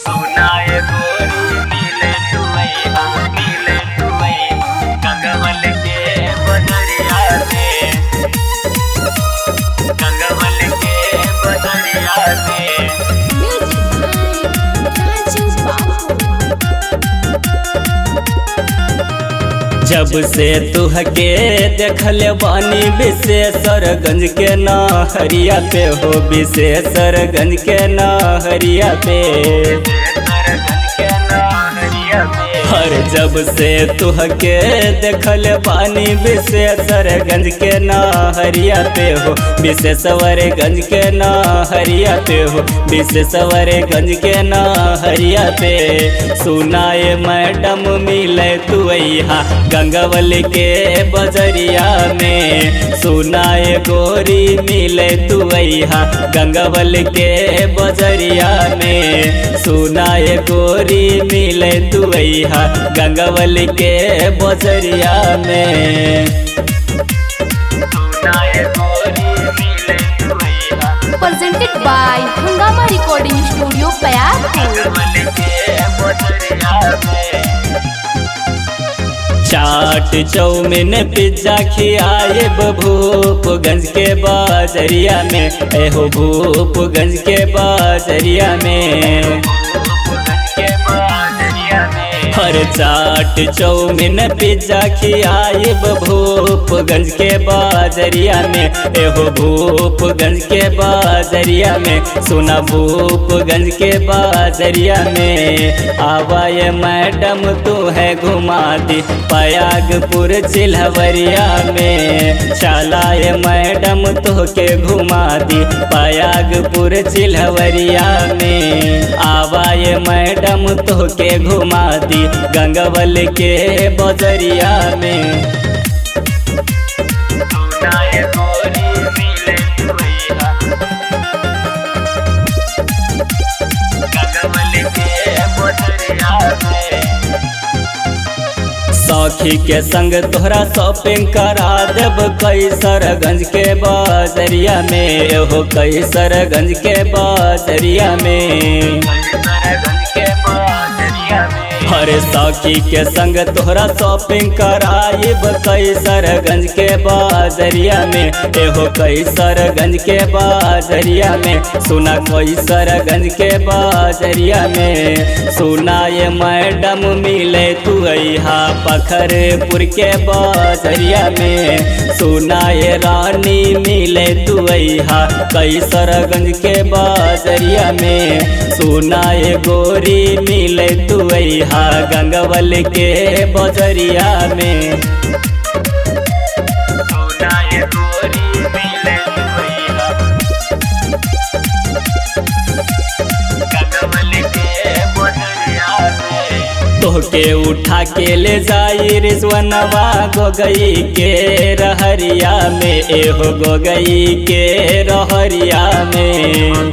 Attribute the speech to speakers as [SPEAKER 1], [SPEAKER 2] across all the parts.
[SPEAKER 1] सुनाए गोरी नीले टुवैया गंगवल के बदरिया में गंगवल के बदरिया में जब से तुहके देखल बानी विशेषरगंज के नहरिया पे हो विशेषरगंज के नहरिया पे हर जब से तुहके देखल बानी विशेषरगंज के नहरिया पे हो विशेषरगंज के नहरिया पे हो विशेषरगंज के नहरिया पे सुनाए मैडम मिले तू यहाँ गंगवल के बजरिया में सुनाए गोरी मिले तू यहाँ गंगवल के बजरिया में सुनाए गोरी मिले तू यहाँ गंगवल के बजरिया में सुनाए गोरी मिले तू यहाँ
[SPEAKER 2] presented by Hungama Recording Studio, Payar.
[SPEAKER 1] Gangwal के बजरिया में चाट चौमिन पिज्जा खियाए भूपगंज के बाजरिया में एहो भूपगंज के बाजरिया में हर चाट चौमिन पिज्जा खियाए भूपगंज के बाजरिया में एहो भूपगंज के बाजरिया में सुना भूपगंज के बाजरिया में आवाए मैडम तू है घुमा दी पयागपुर चिल्हवरिया में चलाए मैडम तो के घुमा दी पयागपुर चिल्हवरिया में आवाए मैडम तो के घुमा दी गंगवल के बजरिया में सुनाए गोरी मिले तू यहाँ गंगवल के बजरिया में सखी के संग तोहरा शॉपिंग करा देब कैसरगंज के बाजरिया में एहो कैसरगंज के बाजरिया में हरे सखी के संग तोहरा शॉपिंग कराइब कैसरगंज के बाजरिया में एहो कैसरगंज के बाजरिया में सुना कैसरगंज के बाजरिया में सुनाए मैडम मिले तू यहाँ पखरपुर के बाजरिया में सुनाए रानी मिले तू यहाँ कैसरगंज के बाजरिया में सुनाए गोरी मिले तू यहाँ गंगवल के बजरिया में सुनाए गोरी मिले तू यहाँ गंगवल के बजरिया में तोहके उठा के ले जाई रिजवनवा गोगई के रहरिया में एहो गोगई के रहरिया में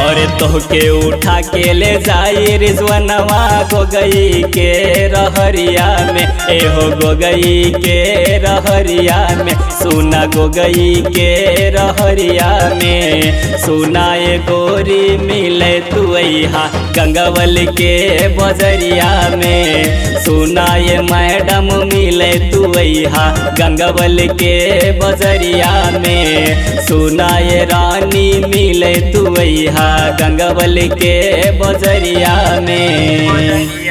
[SPEAKER 1] और तोहके उठा के ले जाई रिजवनवा गोगई के रहरिया में एहो गोगई के रहरिया में सुना गोगई के रहरिया में सुनाए गोरी मिले तू यहाँ गंगवल के बजरिया में सुनाए मैडम मिले तू यहाँ गंगवल के बजरिया में सुनाए रानी मिले तू यहाँ गंगवल के बजरिया में।